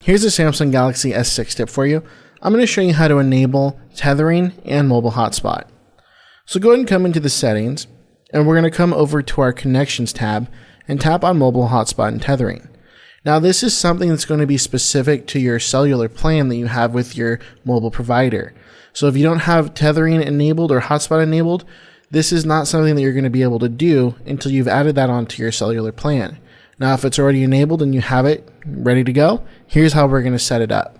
Here's a Samsung Galaxy S6 tip for you. I'm going to show you how to enable tethering and mobile hotspot. So go ahead and come into the settings, and we're going to come over to our connections tab and tap on mobile hotspot and tethering. Now this is something that's going to be specific to your cellular plan that you have with your mobile provider. So if you don't have tethering enabled or hotspot enabled, this is not something that you're going to be able to do until you've added that onto your cellular plan. Now if it's already enabled and you have it ready to go, here's how we're going to set it up.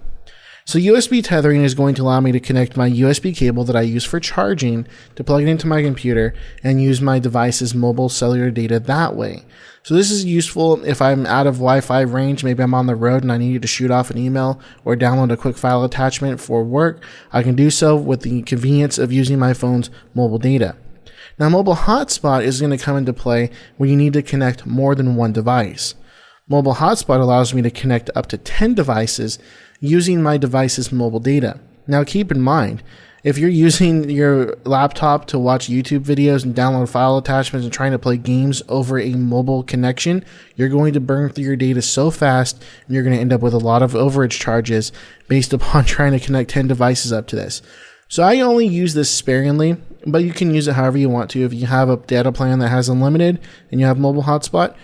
So USB tethering is going to allow me to connect my USB cable that I use for charging to plug it into my computer and use my device's mobile cellular data that way. So this is useful if I'm out of Wi-Fi range, maybe I'm on the road and I need to shoot off an email or download a quick file attachment for work. I can do so with the convenience of using my phone's mobile data. Now mobile hotspot is going to come into play when you need to connect more than one device. Mobile hotspot allows me to connect up to 10 devices using my device's mobile data. Now keep in mind, if you're using your laptop to watch YouTube videos and download file attachments and trying to play games over a mobile connection, you're going to burn through your data so fast and you're going to end up with a lot of overage charges based upon trying to connect 10 devices up to this. So I only use this sparingly, but you can use it however you want to. If you have a data plan that has unlimited and you have mobile hotspot,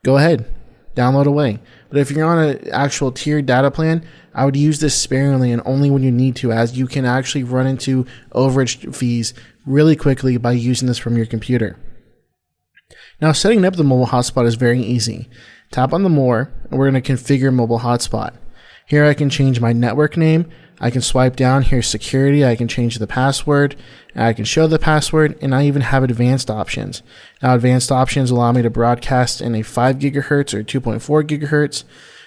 go ahead, download away. But if you're on an actual tiered data plan, I would use this sparingly and only when you need to, as you can actually run into overage fees really quickly by using this from your computer. Now setting up the mobile hotspot is very easy. Tap on the More, and we're going to configure mobile hotspot. Here I can change my network name. I can swipe down, here's security, I can change the password, and I can show the password, and I even have advanced options. Now advanced options allow me to broadcast in a 5 gigahertz or 2.4 gigahertz,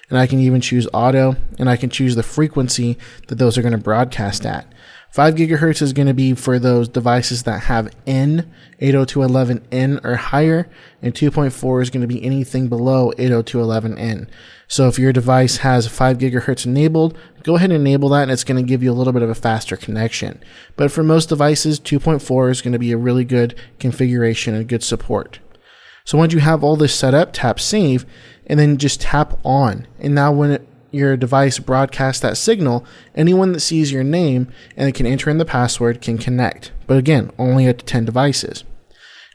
and I can even choose auto, and I can choose the frequency that those are going to broadcast at. 5 gigahertz is going to be for those devices that have N, 802.11n or higher, and 2.4 is going to be anything below 802.11n. So if your device has 5 gigahertz enabled, go ahead and enable that and it's going to give you a little bit of a faster connection. But for most devices, 2.4 is going to be a really good configuration and good support. So once you have all this set up, tap Save, and then just tap On. And now when your device broadcasts that signal, anyone that sees your name and can enter in the password can connect. But again, only up to 10 devices.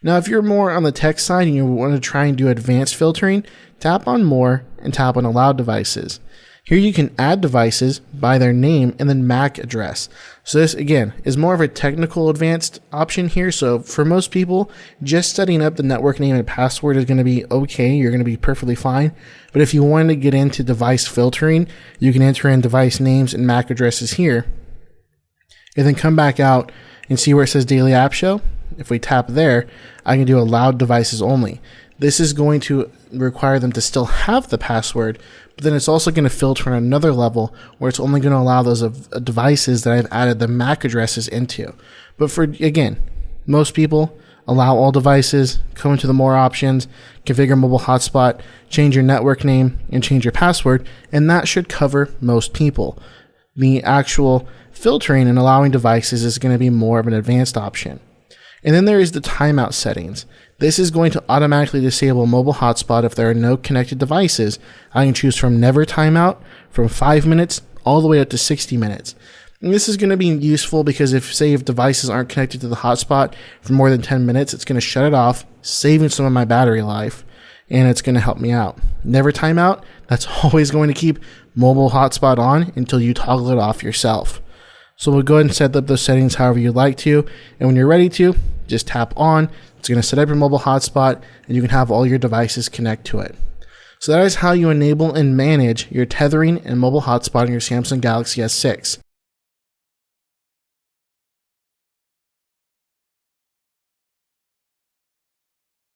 Now if you're more on the tech side and you want to try and do advanced filtering, tap on More and tap on Allow Devices. Here you can add devices by their name and then MAC address. So this again is more of a technical advanced option here. So for most people, just setting up the network name and password is going to be okay. You're going to be perfectly fine. But if you want to get into device filtering, you can enter in device names and MAC addresses here. And then come back out and see where it says Daily App Show. If we tap there, I can do allowed devices only. This is going to require them to still have the password, but then it's also going to filter on another level where it's only going to allow those devices that I've added the MAC addresses into. But for, again, most people, allow all devices, come into the More options, configure mobile hotspot, change your network name, and change your password, and that should cover most people. The actual filtering and allowing devices is going to be more of an advanced option. And then there is the timeout settings. This is going to automatically disable mobile hotspot if there are no connected devices. I can choose from never timeout, from 5 minutes, all the way up to 60 minutes. And this is going to be useful because if devices aren't connected to the hotspot for more than 10 minutes, it's going to shut it off, saving some of my battery life, and it's going to help me out. Never timeout, that's always going to keep mobile hotspot on until you toggle it off yourself. So we'll go ahead and set up those settings however you'd like to, and when you're ready to, just tap on. It's going to set up your mobile hotspot, and you can have all your devices connect to it. So that is how you enable and manage your tethering and mobile hotspot on your Samsung Galaxy S6.